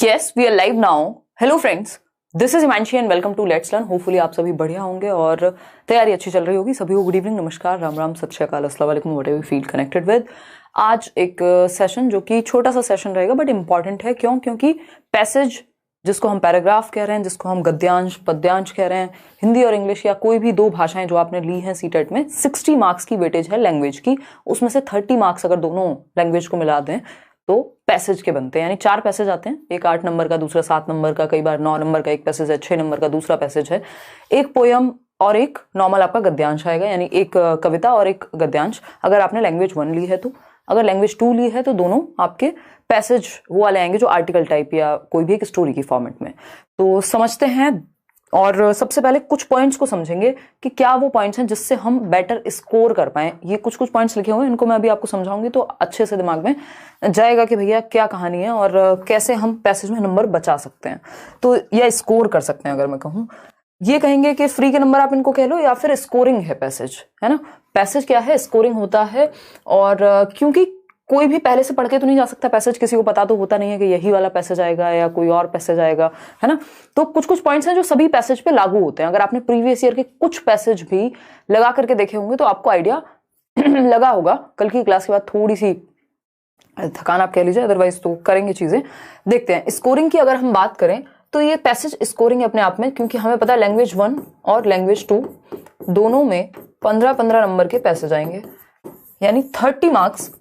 Yes, we are live now. Hello friends, this is Himanshi and welcome to Let's Learn. Hopefully आप सभी बढ़िया होंगे और तैयारी अच्छी चल रही होगी. सभी को गुड इवनिंग, नमस्कार, राम राम, सत श्री अकाल, अस्सलाम वालेकुम, whatever you feel connected with. आज एक सेशन जो कि छोटा सा सेशन रहेगा बट इंपॉर्टेंट है. क्यों? क्योंकि पैसेज जिसको हम पैराग्राफ कह रहे हैं, जिसको हम गद्यांश पद्यांश कह रहे हैं, हिंदी और इंग्लिश या कोई भी दो भाषाएं जो आपने ली हैं सीटेट में, 60 मार्क्स की वेटेज है लैंग्वेज की. उसमें से 30 मार्क्स अगर दोनों लैंग्वेज को मिला दें तो पैसेज के बनते हैं. यानी 4 पैसेज आते हैं, एक 8 नंबर का, दूसरा 7 नंबर का, कई बार 9 नंबर का एक पैसेज है, 6 नंबर का दूसरा पैसेज है, एक पोयम और एक नॉर्मल आपका गद्यांश आएगा. यानी एक कविता और एक गद्यांश अगर आपने लैंग्वेज 1 ली है तो. अगर लैंग्वेज 2 ली है तो दोनों आपके पैसेज वो वाले आएंगे जो आर्टिकल टाइप या कोई भी एक स्टोरी की फॉर्मेट में. तो समझते हैं और सबसे पहले कुछ पॉइंट्स को समझेंगे कि क्या वो पॉइंट्स हैं जिससे हम बेटर स्कोर कर पाएं. ये कुछ कुछ पॉइंट्स लिखे हुए हैं, इनको मैं अभी आपको समझाऊंगी तो अच्छे से दिमाग में जाएगा कि भैया क्या कहानी है और कैसे हम पैसेज में नंबर बचा सकते हैं तो या स्कोर कर सकते हैं. अगर मैं कहूँ, ये कहेंगे कि फ्री के नंबर आप इनको कह लो या फिर स्कोरिंग है पैसेज, है ना. पैसेज क्या है? स्कोरिंग होता है. और क्योंकि कोई भी पहले से पढ़ के तो नहीं जा सकता पैसेज, किसी को पता तो होता नहीं है कि यही वाला पैसेज आएगा या कोई और पैसेज आएगा, है ना. तो कुछ कुछ पॉइंट्स हैं जो सभी पैसेज पे लागू होते हैं. अगर आपने प्रीवियस ईयर के कुछ पैसेज भी लगा करके देखे होंगे तो आपको आइडिया लगा होगा. कल की क्लास के बाद थोड़ी सी थकान आप कह लीजिए, अदरवाइज तो करेंगे चीजें. देखते हैं स्कोरिंग की अगर हम बात करें तो ये पैसेज स्कोरिंग अपने आप में, क्योंकि हमें पता है लैंग्वेज 1 और लैंग्वेज 2 दोनों में 15-15 नंबर के पैसेज आएंगे. यानी 30 मार्क्स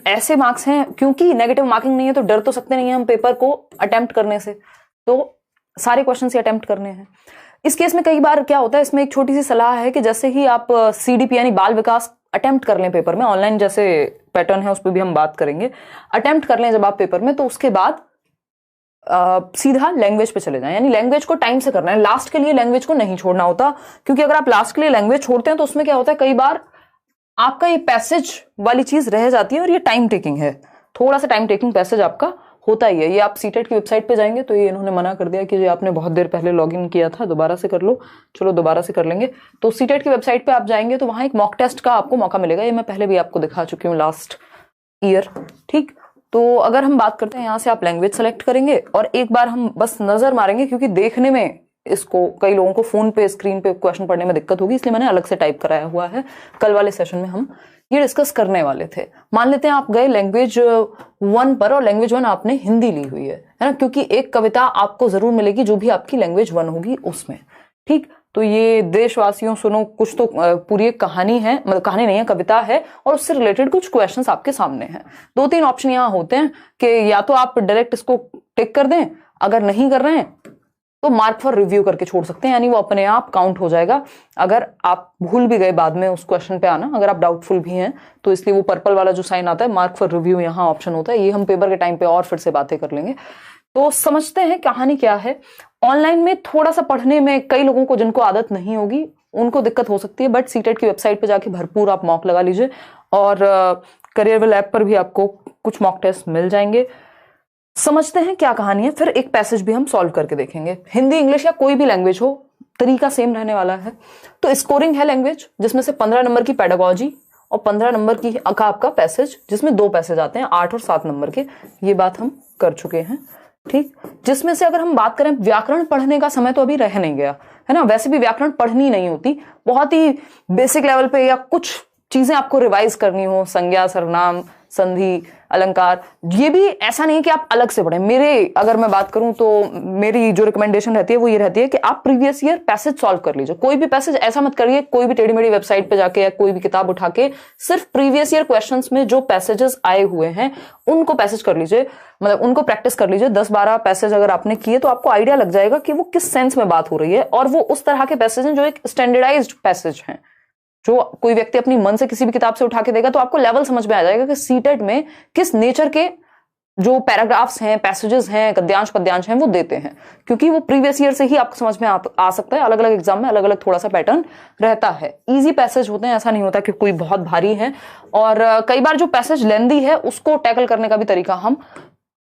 ऐसे मार्क्स हैं, क्योंकि नेगेटिव मार्किंग नहीं है तो डर तो सकते नहीं है हम पेपर को अटेम्प्ट करने से, तो सारे क्वेश्चन से अटेम्प्ट करने हैं. इस केस में कई बार क्या होता है, इसमें एक छोटी सी सलाह है कि जैसे ही आप CDP यानी बाल विकास अटेम्प्ट कर लें पेपर में, ऑनलाइन जैसे पैटर्न है उस पर भी हम बात करेंगे, अटेम्प्ट कर लें जब आप पेपर में, तो उसके बाद सीधा लैंग्वेज पे चले जाएं. यानी लैंग्वेज को टाइम से करना है, लास्ट के लिए लैंग्वेज को नहीं छोड़ना होता. क्योंकि अगर आप लास्ट के लिए लैंग्वेज छोड़ते हैं तो उसमें क्या होता है, कई बार आपका ये पैसेज वाली चीज रह जाती है और ये टाइम टेकिंग है, थोड़ा सा टाइम टेकिंग पैसेज आपका होता ही है. ये आप सीटेट की वेबसाइट पे जाएंगे तो ये इन्होंने मना कर दिया कि जो आपने बहुत देर पहले लॉगिन किया था दोबारा से कर लो. चलो दोबारा से कर लेंगे. तो सीटेट की वेबसाइट पे आप जाएंगे तो वहां एक मॉक टेस्ट का आपको मौका मिलेगा. ये मैं पहले भी आपको दिखा चुकी हूँ लास्ट ईयर. ठीक, तो अगर हम बात करते हैं, यहाँ से आप लैंग्वेज सेलेक्ट करेंगे और एक बार हम बस नजर मारेंगे, क्योंकि देखने में इसको कई लोगों को फोन पे स्क्रीन पे क्वेश्चन पढ़ने में दिक्कत होगी, इसलिए मैंने अलग से टाइप कराया हुआ है. कल वाले सेशन में हम ये डिस्कस करने वाले थे. मान लेते हैं आप गए लैंग्वेज 1 पर और लैंग्वेज 1 आपने हिंदी ली हुई है ना, क्योंकि एक कविता आपको जरूर मिलेगी जो भी आपकी लैंग्वेज 1 होगी उसमें. ठीक, तो ये देशवासियों सुनो कुछ तो पूरी एक कहानी है, मतलब कहानी नहीं है, कविता है, और उससे रिलेटेड कुछ क्वेश्चंस आपके सामने हैं. 2-3 ऑप्शन यहाँ होते हैं कि या तो आप डायरेक्ट इसको टिक कर दें, अगर नहीं कर रहे हैं तो मार्क फॉर रिव्यू करके छोड़ सकते हैं. यानी वो अपने आप काउंट हो जाएगा. अगर आप भूल भी गए बाद में उस क्वेश्चन पे आना, अगर आप डाउटफुल भी हैं तो इसलिए वो पर्पल वाला जो साइन आता है मार्क फॉर रिव्यू, यहाँ ऑप्शन होता है. ये हम पेपर के टाइम पे और फिर से बातें कर लेंगे. तो समझते हैं कहानी क्या है. ऑनलाइन में थोड़ा सा पढ़ने में कई लोगों को जिनको आदत नहीं होगी उनको दिक्कत हो सकती है, बट सीटेट की वेबसाइट पे जाके भरपूर आप मॉक लगा लीजिए और करियरवेल ऐप पर भी आपको कुछ मॉक टेस्ट मिल जाएंगे. समझते हैं क्या कहानी है, फिर एक पैसेज भी हम सॉल्व करके देखेंगे. हिंदी, इंग्लिश या कोई भी लैंग्वेज हो, तरीका सेम रहने वाला है. तो स्कोरिंग है लैंग्वेज, जिसमें से 15 नंबर की पेडागोजी और 15 नंबर की का आपका पैसेज, जिसमें 2 पैसेज आते हैं 8 और 7 नंबर के. ये बात हम कर चुके हैं. ठीक, जिसमें से अगर हम बात करें, व्याकरण पढ़ने का समय तो अभी रह नहीं गया है ना. वैसे भी व्याकरण पढ़नी नहीं होती, बहुत ही बेसिक लेवल पे, या कुछ चीजें आपको रिवाइज करनी हो, संज्ञा, सर्वनाम, संधि, अलंकार, ये भी ऐसा नहीं है कि आप अलग से पढ़ें. मेरे अगर मैं बात करूं तो मेरी जो रिकमेंडेशन रहती है वो ये रहती है कि आप प्रीवियस ईयर पैसेज सॉल्व कर लीजिए. कोई भी पैसेज ऐसा मत करिए कोई भी टेढ़ी मेढ़ी वेबसाइट पे जाके या कोई भी किताब उठा के, सिर्फ प्रीवियस ईयर क्वेश्चंस में जो पैसेजेस आए हुए हैं उनको पैसेज कर लीजिए, मतलब उनको प्रैक्टिस कर लीजिए. 10-12 पैसेज अगर आपने किए तो आपको आइडिया लग जाएगा कि वो किस सेंस में बात हो रही है. और वो उस तरह के पैसेज हैं जो एक स्टैंडर्डाइज्ड पैसेज हैं, जो कोई व्यक्ति अपनी मन से किसी भी किताब से उठा के देगा तो आपको लेवल समझ में आ जाएगा कि सीटेट में किस नेचर के जो पैराग्राफ्स हैं, पैसेजेस हैं, गद्यांश पद्यांश हैं वो देते हैं. क्योंकि वो प्रीवियस ईयर से ही आपको समझ में आ सकता है. अलग अलग एग्जाम में अलग अलग थोड़ा सा पैटर्न रहता है. इजी पैसेज होते हैं, ऐसा नहीं होता कि कोई बहुत भारी है. और कई बार जो पैसेज लेंदी है उसको टैकल करने का भी तरीका हम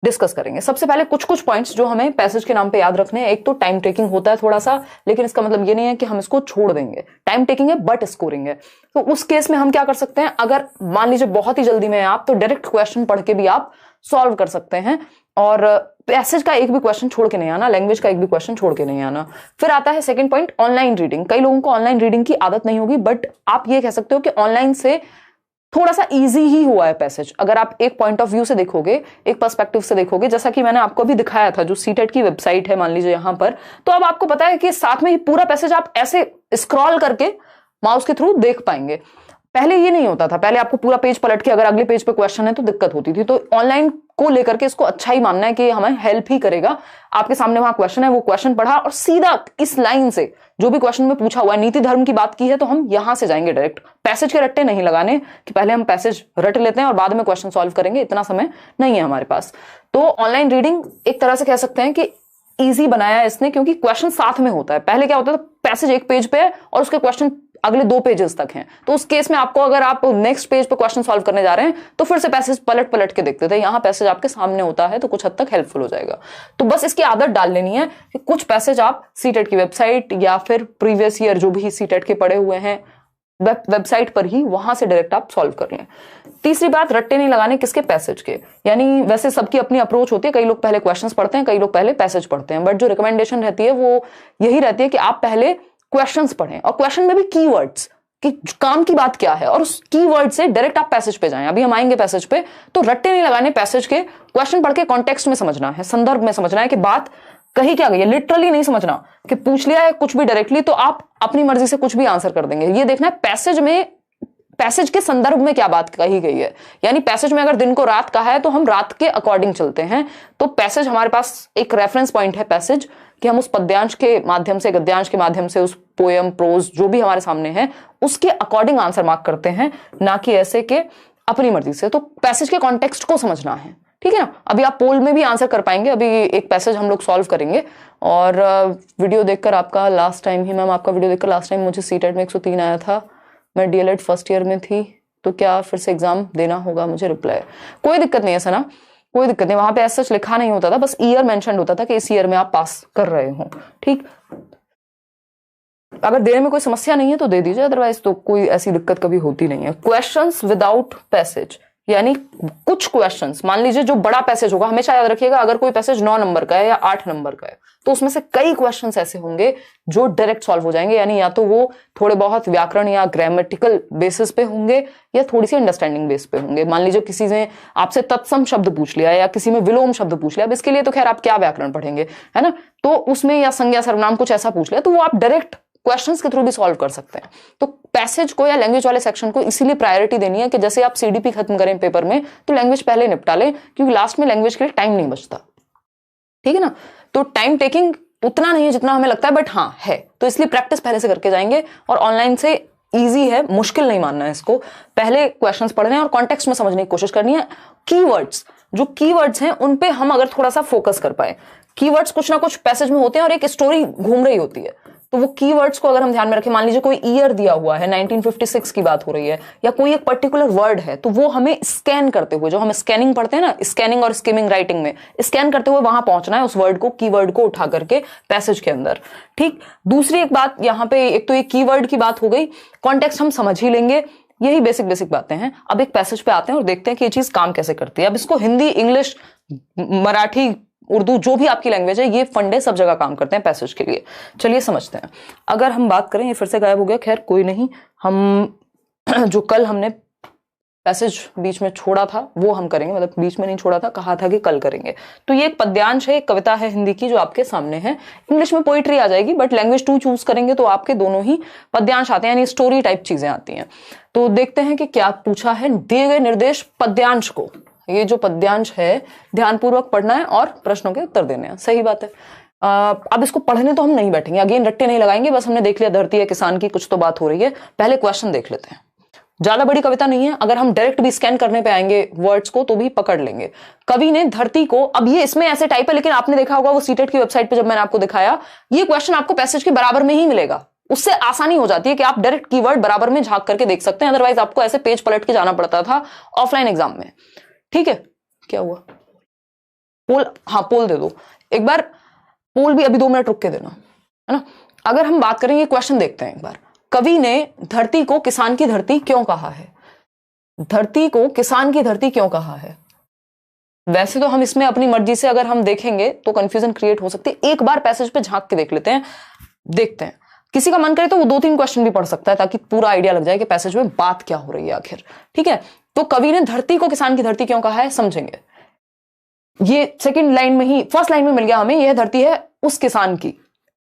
डिस्कस करेंगे. सबसे पहले कुछ कुछ पॉइंट्स जो हमें पैसेज के नाम पे याद रखने हैं. एक तो टाइम टेकिंग होता है थोड़ा सा, लेकिन इसका मतलब ये नहीं है कि हम इसको छोड़ देंगे. टाइम टेकिंग है बट स्कोरिंग है. तो उस केस में हम क्या कर सकते हैं, अगर मान लीजिए बहुत ही जल्दी में आप, तो डायरेक्ट क्वेश्चन पढ़ के भी आप सॉल्व कर सकते हैं और पैसेज का एक भी क्वेश्चन छोड़ के नहीं आना, लैंग्वेज का एक भी क्वेश्चन छोड़ के नहीं आना। फिर आता है सेकंड पॉइंट, ऑनलाइन रीडिंग। कई लोगों को ऑनलाइन रीडिंग की आदत नहीं होगी, बट आप ये कह सकते हो कि ऑनलाइन से थोड़ा सा इजी ही हुआ है पैसेज। अगर आप एक पॉइंट ऑफ व्यू से देखोगे, एक पर्सपेक्टिव से देखोगे, जैसा कि मैंने आपको अभी दिखाया था, जो सीटेट की वेबसाइट है मान लीजिए यहां पर, तो अब आपको पता है कि साथ में ही पूरा पैसेज आप ऐसे स्क्रॉल करके माउस के थ्रू देख पाएंगे। पहले ये नहीं होता था, पहले आपको पूरा पेज पलट के अगर अगले पेज पे क्वेश्चन है तो दिक्कत होती थी। तो ऑनलाइन को लेकर के इसको अच्छा ही मानना है कि हमें हेल्प ही करेगा। आपके सामने वहां क्वेश्चन है, वो क्वेश्चन पढ़ा और सीधा इस लाइन से जो भी क्वेश्चन में पूछा हुआ है, नीति धर्म की बात की है तो हम यहां से जाएंगे डायरेक्ट। पैसेज के रट्टे नहीं लगाने कि पहले हम पैसेज रट लेते हैं और बाद में क्वेश्चन सॉल्व करेंगे, इतना समय नहीं है हमारे पास। तो ऑनलाइन रीडिंग एक तरह से कह सकते हैं कि ईजी बनाया है इसने, क्योंकि क्वेश्चन साथ में होता है। पहले क्या होता था, पैसेज एक पेज पे है और उसके क्वेश्चन अगले 2 पेजेस तक हैं, तो उस केस में आपको अगर आप नेक्स्ट पेज पे क्वेश्चन सॉल्व करने जा रहे हैं तो फिर से पैसेज पलट पलट के देखते थे। यहां पैसेज आपके सामने होता है तो कुछ हद तक हेल्पफुल हो जाएगा। तो बस इसकी आदत डाल लेनी है कि कुछ पैसेज आप सीटेट की वेबसाइट या फिर प्रीवियस ईयर जो भी सीटेट के पढ़े हुए हैं वेबसाइट पर ही, वहां से डायरेक्ट आप सॉल्व कर लें। तीसरी बात, रट्टे नहीं लगाने किसके, पैसेज के। यानी वैसे सबकी अपनी अप्रोच होती है, कई लोग पहले क्वेश्चंस पढ़ते हैं, कई लोग पहले पैसेज पढ़ते हैं, बट जो रिकमेंडेशन रहती है वो यही रहती है कि आप पहले क्वेश्चंस पढ़ें और क्वेश्चन में भी कीवर्ड्स कि काम की बात क्या है, और उस कीवर्ड से डायरेक्ट आप पैसेज पे जाएं। अभी हम आएंगे पैसेज पे, तो रट्टे नहीं लगाने पैसेज के। क्वेश्चन पढ़ के कॉन्टेक्स्ट में समझना है, संदर्भ में समझना है कि बात कही क्या गई है। लिटरली नहीं समझना कि पूछ लिया है कुछ भी डायरेक्टली तो आप अपनी मर्जी से कुछ भी आंसर कर देंगे। ये देखना है पैसेज में, पैसेज के संदर्भ में क्या बात कही गई है। यानी पैसेज में अगर दिन को रात कहा है तो हम रात के अकॉर्डिंग चलते हैं। तो पैसेज हमारे पास एक रेफरेंस पॉइंट है पैसेज, कि हम उस पद्यांश के माध्यम से, गद्यांश के माध्यम से, उस पोयम, प्रोज जो भी हमारे सामने है उसके अकॉर्डिंग आंसर मार्क करते हैं, ना कि ऐसे के अपनी मर्जी से। तो पैसेज के कॉन्टेक्स्ट को समझना है, ठीक है ना। अभी आप पोल में भी आंसर कर पाएंगे। अभी एक पैसेज हम लोग सॉल्व करेंगे और वीडियो देखकर आपका लास्ट टाइम ही, मैम आपका वीडियो देखकर लास्ट टाइम मुझे सीटेट में 103 आया था, मैं डीएलएड फर्स्ट ईयर में थी, तो क्या फिर से एग्जाम देना होगा मुझे? रिप्लाई, कोई दिक्कत नहीं है सना, कोई दिक्कत नहीं। वहां पे ऐसा सच लिखा नहीं होता था, बस ईयर मेंशन होता था कि इस ईयर में आप पास कर रहे हो, ठीक। अगर देने में कोई समस्या नहीं है तो दे दीजिए, अदरवाइज तो कोई ऐसी दिक्कत कभी होती नहीं है। क्वेश्चंस विदाउट पैसेज, यानी कुछ क्वेश्चंस, मान लीजिए जो बड़ा पैसेज होगा, हमेशा याद रखिएगा, अगर कोई पैसेज 9 नंबर का है या 8 नंबर का है तो उसमें से कई क्वेश्चंस ऐसे होंगे जो डायरेक्ट सॉल्व हो जाएंगे। यानी या तो वो थोड़े बहुत व्याकरण या ग्रामेटिकल बेसिस पे होंगे या थोड़ी सी अंडरस्टैंडिंग बेस पे होंगे। मान लीजिए किसी ने आपसे तत्सम शब्द पूछ लिया या किसी में विलोम शब्द पूछ लिया, अब इसके लिए तो खैर आप क्या व्याकरण पढ़ेंगे, है ना। तो उसमें या संज्ञा सर्वनाम कुछ ऐसा पूछ लिया तो वो आप डायरेक्ट क्वेश्चंस के थ्रू भी सॉल्व कर सकते हैं। तो पैसेज को या लैंग्वेज वाले सेक्शन को इसीलिए प्रायोरिटी देनी है कि जैसे आप सीडीपी खत्म करें पेपर में तो लैंग्वेज पहले निपटा लें, क्योंकि लास्ट में लैंग्वेज के लिए टाइम नहीं बचता, ठीक है ना। तो टाइम टेकिंग उतना नहीं है जितना हमें लगता है, बट हाँ है, तो इसलिए प्रैक्टिस पहले से करके जाएंगे। और ऑनलाइन से इजी है, मुश्किल नहीं मानना है इसको। पहले क्वेश्चंस पढ़ने और कॉन्टेक्स्ट में समझने की कोशिश करनी है। कीवर्ड्स, जो कीवर्ड्स हैं उन पे हम अगर थोड़ा सा फोकस कर पाए, कीवर्ड्स कुछ ना कुछ पैसेज में होते हैं और एक स्टोरी घूम रही होती है, तो वो कीवर्ड्स को अगर हम ध्यान में रखें, मान लीजिए कोई ईयर दिया हुआ है, 1956 की बात हो रही है, या कोई एक पर्टिकुलर वर्ड है, तो वो हमें स्कैन करते हुए, जो हम स्कैनिंग पढ़ते हैं ना, स्कैनिंग और स्किमिंग राइटिंग में, स्कैन करते हुए वहां पहुंचना है उस वर्ड को, कीवर्ड को उठा करके पैसेज के अंदर, ठीक। दूसरी एक बात यहाँ पे, एक तो ये कीवर्ड की बात हो गई, कॉन्टेक्स्ट हम समझ ही लेंगे, यही बेसिक बातें हैं। अब एक पैसेज पे आते हैं और देखते हैं कि ये चीज काम कैसे करती है। अब इसको हिंदी, इंग्लिश, मराठी, उर्दू, जो भी आपकी लैंग्वेज है, ये फंडे सब जगह काम करते हैं पैसेज के लिए। चलिए समझते हैं। अगर हम बात करें, ये फिर से गायब हो गया, खैर कोई नहीं, हम जो कल हमने पैसेज बीच में छोड़ा था वो हम करेंगे, मतलब बीच में नहीं छोड़ा था, कहा था कि कल करेंगे। तो ये एक पद्यांश है, एक कविता है हिंदी की जो आपके सामने है। इंग्लिश में पोइट्री आ जाएगी, बट लैंग्वेज 2 चूज करेंगे तो आपके दोनों ही पद्यांश आते हैं, यानी स्टोरी टाइप चीजें आती हैं। तो देखते हैं कि क्या पूछा है। दिए गए निर्देश पद्यांश को, ये जो पद्यांश है ध्यानपूर्वक पढ़ना है और प्रश्नों के उत्तर देने हैं। सही बात है। अब इसको पढ़ने तो हम नहीं बैठेंगे, अगेन रट्टे नहीं लगाएंगे, बस हमने देख लिया धरती है किसान की, कुछ तो बात हो रही है। पहले क्वेश्चन देख लेते हैं। ज्यादा बड़ी कविता नहीं है, अगर हम डायरेक्ट भी स्कैन करने पे आएंगे वर्ड्स को तो भी पकड़ लेंगे। कवि ने धरती को, अब ये इसमें ऐसे टाइप है, लेकिन आपने देखा होगा वो सीटेट की वेबसाइट पे जब मैंने आपको दिखाया, ये क्वेश्चन आपको पैसेज के बराबर में ही मिलेगा। उससे आसानी हो जाती है कि आप डायरेक्ट कीवर्ड बराबर में झांक करके देख सकते हैं, अदरवाइज आपको ऐसे पेज पलट के जाना पड़ता था ऑफलाइन एग्जाम में, ठीक है। क्या हुआ? पोल, हाँ पोल दे दो एक बार, पोल भी अभी 2 मिनट रुक के देना, है ना। अगर हम बात करें, ये क्वेश्चन देखते हैं एक बार। कवि ने धरती को किसान की धरती क्यों कहा है? धरती को किसान की धरती क्यों कहा है? वैसे तो हम इसमें अपनी मर्जी से अगर हम देखेंगे तो कंफ्यूजन क्रिएट हो सकती है। एक बार पैसेज पे झांक के देख लेते हैं, देखते हैं। किसी का मन करे तो वो 2-3 क्वेश्चन भी पढ़ सकता है ताकि पूरा आइडिया लग जाए कि पैसेज में बात क्या हो रही है आखिर। ठीक है, तो कवि ने धरती को किसान की धरती क्यों कहा है समझेंगे। ये सेकंड लाइन में ही, फर्स्ट लाइन में मिल गया हमें, यह धरती है उस किसान की।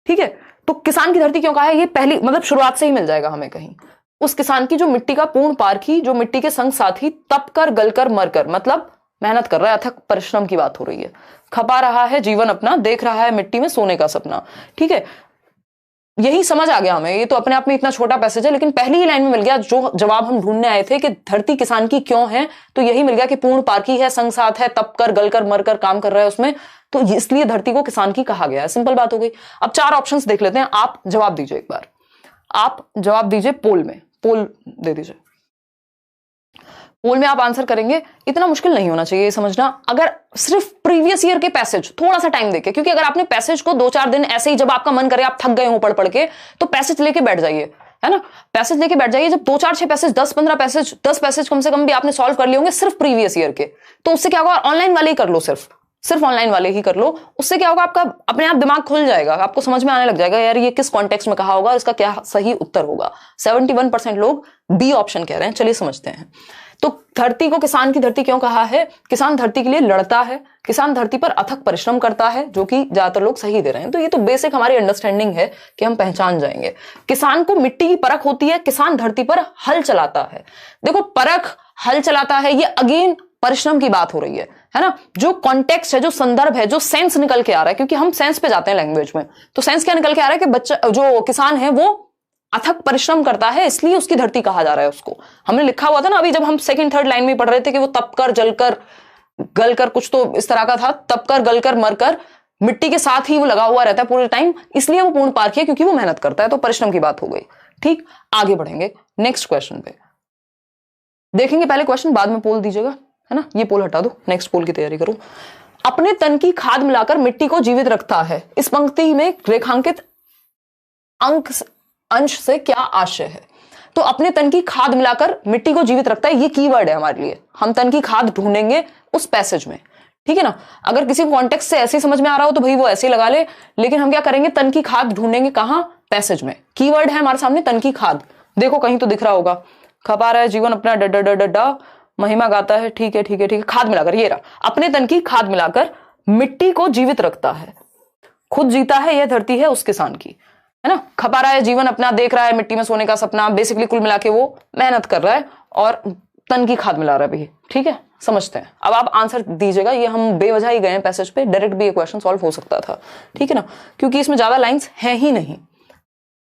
ठीक है, तो किसान की धरती क्यों कहा है, ये पहली मतलब शुरुआत से ही मिल जाएगा हमें कहीं। उस किसान की जो मिट्टी का पूर्ण पारखी, जो मिट्टी के संग साथी, तप कर गल कर मर कर, मतलब मेहनत कर रहा है, अथक परिश्रम की बात हो रही है। खपा रहा है जीवन अपना, देख रहा है मिट्टी में सोने का सपना। ठीक है, यही समझ आ गया हमें। ये तो अपने आप में इतना छोटा पैसेज है, लेकिन पहली ही लाइन में मिल गया जो जवाब हम ढूंढने आए थे कि धरती किसान की क्यों है, तो यही मिल गया कि पूर्ण पारखी है, संग साथ है, तप कर गल कर मर कर काम कर रहा है उसमें, तो इसलिए धरती को किसान की कहा गया है। सिंपल बात हो गई। अब 4 ऑप्शंस देख लेते हैं, आप जवाब दीजिए। एक बार आप जवाब दीजिए पोल में, पोल दे दीजिए। पोल में आप आंसर करेंगे, इतना मुश्किल नहीं होना चाहिए समझना। अगर सिर्फ प्रीवियस ईयर के पैसेज थोड़ा सा टाइम देके, क्योंकि अगर आपने पैसेज को 2-4 दिन ऐसे ही, जब आपका मन करे, आप थक गए हो पढ़ पढ़ के, तो पैसेज लेके बैठ जाइए, है ना, पैसेज लेके बैठ जाइए। जब 2-4-6 पैसेज, 10-15 पैसेज, 10 पैसेज कम से कम भी आपने सॉल्व कर लिए होंगे सिर्फ प्रीवियस ईयर के, तो उससे क्या होगा, ऑनलाइन वाले ही कर लो, सिर्फ ऑनलाइन वाले ही कर लो। उससे क्या होगा, आपका अपने आप दिमाग खुल जाएगा, आपको समझ में आने लग जाएगा यार ये किस कॉन्टेक्स्ट में कहा होगा, इसका क्या सही उत्तर होगा। 71% लोग बी ऑप्शन कह रहे हैं। चलिए समझते हैं। तो धरती को किसान की धरती क्यों कहा है, किसान धरती के लिए लड़ता है, किसान धरती पर अथक परिश्रम करता है, जो कि ज्यादातर लोग सही दे रहे हैं। तो ये तो बेसिक हमारी अंडरस्टैंडिंग है कि हम पहचान जाएंगे। किसान को मिट्टी की परख होती है, किसान धरती पर हल चलाता है। देखो, परख, हल चलाता है, ये अगेन परिश्रम की बात हो रही है ना। जो कॉन्टेक्स्ट है, जो संदर्भ है, जो सेंस निकल के आ रहा है, क्योंकि हम सेंस पे जाते हैं लैंग्वेज में, तो सेंस क्या निकल के आ रहा है कि बच्चा, जो किसान है, वो अथक परिश्रम करता है, इसलिए उसकी धरती कहा जा रहा है उसको। हमने लिखा हुआ था ना अभी, जब हम सेकंड थर्ड लाइन में पढ़ रहे थे कि वो तप कर जल कर गल कर, कुछ तो इस तरह का था, तप कर गल कर मर कर, मिट्टी के साथ ही वो लगा हुआ रहता है पूरे टाइम, इसलिए वो पूर्ण पारखी है, क्योंकि वो मेहनत करता है। तो परिश्रम की बात हो गई। ठीक, आगे बढ़ेंगे नेक्स्ट क्वेश्चन पे, देखेंगे पहले क्वेश्चन, बाद में पोल दीजिएगा, है ना। ये पोल हटा दो, नेक्स्ट पोल की तैयारी करो। अपने तन की खाद मिलाकर मिट्टी को जीवित रखता है, इस पंक्ति में रेखांकित अंश से क्या आशय है। तो अपने तन की खाद मिलाकर मिट्टी को जीवित रखता है, ये कीवर्ड है हमारे लिए। हम तन की खाद ढूंढेंगे उस पैसेज में, ठीक है ना। अगर किसी कॉन्टेक्स्ट से ऐसे समझ में आ रहा हो तो भाई वो ऐसे ही लगा ले, लेकिन हम क्या करेंगे, तन की खाद ढूंढेंगे कहां, पैसेज में। कीवर्ड है हमारे सामने तन की खाद, देखो कहीं तो दिख रहा होगा, खपा रहा है जीवन अपना, ड महिमा गाता है, ठीक है ठीक है ठीक है, खाद मिलाकर, ये रहा, अपने तन की खाद मिलाकर मिट्टी को जीवित रखता है, खुद जीता है, यह धरती है उस किसान की, है ना। खपा रहा है जीवन अपना, देख रहा है मिट्टी में सोने का सपना, बेसिकली कुल मिला के वो मेहनत कर रहा है और तन की खाद मिला रहा है भी, ठीक है। समझते हैं, अब आप आंसर दीजिएगा। ये हम बेवजह ही गए हैं पैसेज पे, डायरेक्ट भी ये क्वेश्चन सॉल्व हो सकता था, ठीक है ना, क्योंकि इसमें ज्यादा लाइंस हैं ही नहीं।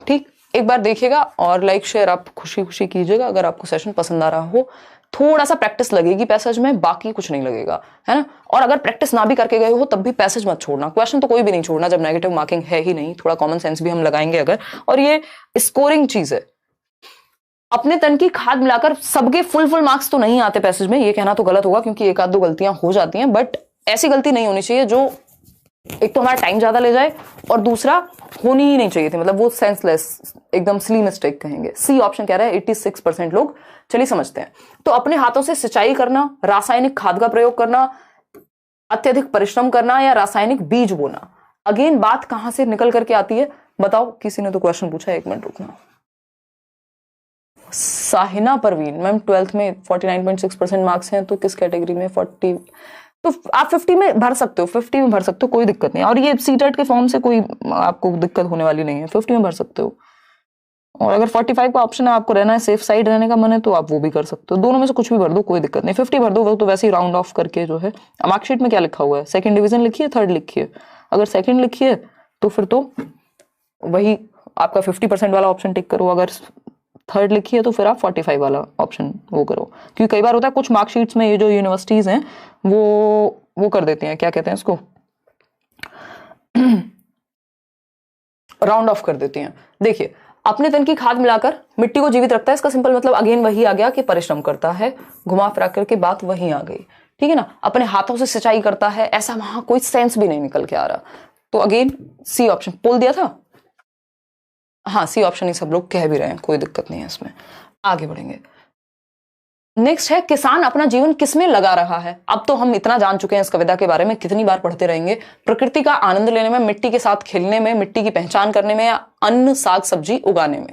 ठीक, एक बार देखिएगा और लाइक शेयर आप खुशी खुशी कीजिएगा अगर आपको सेशन पसंद आ रहा हो। थोड़ा सा प्रैक्टिस लगेगी पैसेज में, बाकी कुछ नहीं लगेगा, है ना। और अगर प्रैक्टिस ना भी करके गए हो तब भी पैसेज मत छोड़ना, क्वेश्चन तो कोई भी नहीं छोड़ना जब नेगेटिव मार्किंग है ही नहीं। थोड़ा कॉमन सेंस भी हम लगाएंगे अगर, और ये स्कोरिंग चीज है। अपने तन की खाद मिलाकर सबके फुल मार्क्स तो नहीं आते पैसेज में, ये कहना तो गलत होगा, क्योंकि एक आध दो गलतियां हो जाती हैं, बट ऐसी गलती नहीं होनी चाहिए जो एक तो हमारा टाइम ज्यादा ले जाए, और दूसरा होनी ही नहीं चाहिए थी, मतलब वो सेंसलेस, एकदम सिली मिस्टेक कहेंगे। सी ऑप्शन कह रहा है 86% लोग। चलिए समझते हैं। तो अपने हाथों से सिंचाई करना, रासायनिक खाद का प्रयोग करना, अत्यधिक परिश्रम करना, या रासायनिक बीज बोना। अगेन बात कहां से निकल करके आती है बताओ, किसी ने तो क्वेश्चन पूछा है, एक मिनट रुकना। साहिना परवीन मैम, 12th में 49.6% मार्क्स हैं, तो किस कैटेगरी में 40, तो आप 50 में भर सकते हो, 50 में भर सकते हो, कोई दिक्कत नहीं। और ये सीटेट के फॉर्म से कोई आपको दिक्कत होने वाली नहीं है, 50 में भर सकते हो। और अगर 45 का ऑप्शन है, आपको रहना है सेफ साइड रहने का मन है, तो आप वो भी कर सकते हो। दोनों में से कुछ भी भर दो, कोई दिक्कत नहीं। 50 भर दो, वो तो वैसे ही राउंड ऑफ करके जो है। मार्कशीट में क्या लिखा हुआ है, सेकंड डिवीजन लिखिए, थर्ड लिखिए। अगर सेकंड लिखिए तो फिर तो वही आपका 50% वाला ऑप्शन टिक करो, अगर थर्ड लिखी है तो फिर आप 45 वाला ऑप्शन वो करो। क्योंकि कई बार होता है कुछ मार्कशीट्स में, ये जो यूनिवर्सिटीज हैं वो कर देती हैं, क्या कहते हैं इसको, राउंड ऑफ कर देती हैं। देखिए, अपने तन की खाद मिलाकर मिट्टी को जीवित रखता है, इसका सिंपल मतलब अगेन वही आ गया कि परिश्रम करता है, घुमा फिरा करके बात वही आ गई, ठीक है ना। अपने हाथों से सिंचाई करता है, ऐसा वहां कोई सेंस भी नहीं निकल के आ रहा, तो अगेन सी ऑप्शन पोल दिया था, हाँ सी ऑप्शन ही सब लोग कह भी रहे हैं, कोई दिक्कत नहीं है इसमें। आगे बढ़ेंगे। नेक्स्ट है किसान अपना जीवन किसमें लगा रहा है। अब तो हम इतना जान चुके हैं इस कविता के बारे में, कितनी बार पढ़ते रहेंगे। प्रकृति का आनंद लेने में, मिट्टी के साथ खेलने में, मिट्टी की पहचान करने में, या अन्न साग सब्जी उगाने में।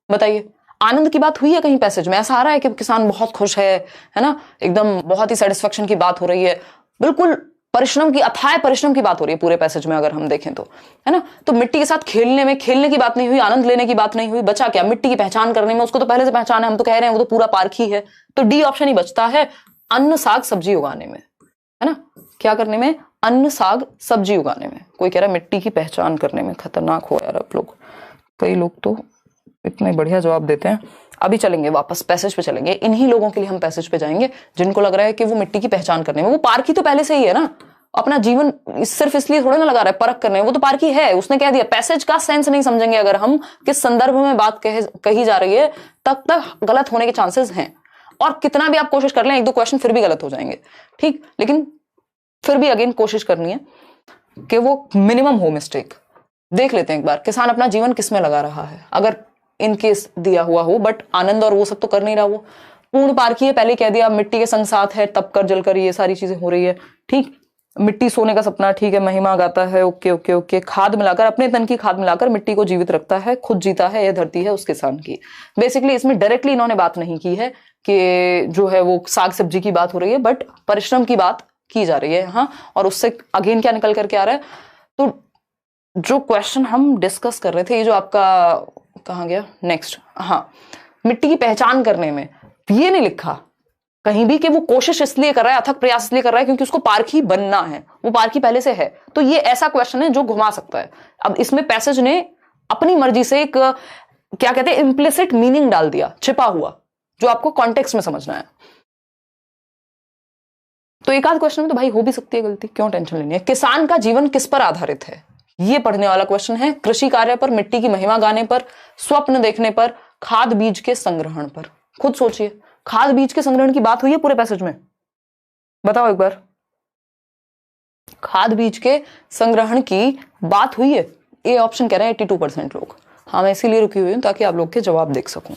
बताइए, आनंद की बात हुई है कहीं पैसेज में? ऐसा आ रहा है कि किसान बहुत खुश है ना, एकदम बहुत ही सेटिस्फेक्शन की बात हो रही है, बिल्कुल परिश्रम की, अथाह परिश्रम की बात हो रही है पूरे पैसेज में अगर हम देखें तो, है ना। तो मिट्टी के साथ खेलने में, खेलने की बात नहीं हुई, आनंद लेने की बात नहीं हुई। बचा क्या? मिट्टी की पहचान करने में, उसको तो पहले से पहचान है, हम तो कह रहे हैं वो तो पूरा पार्क ही है। तो डी ऑप्शन ही बचता है, अन्न साग सब्जी उगाने में, है ना। क्या करने में? अन्न साग सब्जी उगाने में। कोई कह रहा है मिट्टी की पहचान करने में। खतरनाक हो यार आप लोग, कई लोग तो इतने बढ़िया जवाब देते हैं। अभी चलेंगे वापस पैसेज पे चलेंगे, इन्हीं लोगों के लिए हम पैसेज पे जाएंगे जिनको लग रहा है कि वो मिट्टी की पहचान करने में, वो पार्की तो पहले से ही है ना, अपना जीवन सिर्फ इसलिए थोड़ा ना लगा रहा है परख करने में, वो तो पार्की है, उसने कह दिया। पैसेज का सेंस नहीं समझेंगे अगर हम, किस संदर्भ में बात कही जा रही है, तब तक गलत होने के चांसेस हैं। और कितना भी आप कोशिश कर लें, एक दो क्वेश्चन फिर भी गलत हो जाएंगे, ठीक, लेकिन फिर भी अगेन कोशिश करनी है कि वो मिनिमम हो मिस्टेक। देख लेते हैं एक बार, किसान अपना जीवन किसमें लगा रहा है, अगर इनकेस दिया हुआ हो, बट आनंद और वो सब तो कर नहीं रहा। वो पूर्ण पार्की है, पहले कह दिया, मिट्टी के संग साथ है, तप कर जलकर ये सारी चीजें हो रही है, ठीक। मिट्टी सोने का सपना, ठीक है, महिमा गाता है, ओके ओके ओके। खाद मिलाकर, अपने तन की खाद मिलाकर मिट्टी को जीवित रखता है, खुद जीता है, यह धरती है उस किसान की। बेसिकली इसमें डायरेक्टली इन्होंने बात नहीं की है कि जो है वो साग सब्जी की बात हो रही है, बट परिश्रम की बात की जा रही है, हाँ। और उससे अगेन क्या निकल करके आ रहा है, तो जो क्वेश्चन हम डिस्कस कर रहे थे, ये जो आपका कहाँ गया नेक्स्ट, हाँ, मिट्टी की पहचान करने में, ये नहीं लिखा कहीं भी कि वो कोशिश इसलिए कर रहा है, अथक प्रयास इसलिए कर रहा है क्योंकि उसको पारखी बनना है, वो पारखी पहले से है। तो ये ऐसा क्वेश्चन है जो घुमा सकता है। अब इसमें पैसेज ने अपनी मर्जी से एक क्या कहते हैं इम्प्लिसिट मीनिंग डाल दिया, छिपा हुआ, जो आपको कॉन्टेक्स्ट में समझना है। तो एक आध क्वेश्चन में तो भाई हो भी सकती है गलती, क्यों टेंशन लेनी है। किसान का जीवन किस पर आधारित है, ये पढ़ने वाला क्वेश्चन है। कृषि कार्य पर, मिट्टी की महिमा गाने पर, स्वप्न देखने पर, खाद बीज के संग्रहण पर। खुद सोचिए, खाद बीज के संग्रहण की बात हुई है पूरे पैसेज में? बताओ एक बार, खाद बीज के संग्रहण की बात हुई है? ए ऑप्शन कह रहे हैं 82% लोग। हाँ, मैं इसीलिए रुकी हुई हूं ताकि आप लोग के जवाब देख सकूं।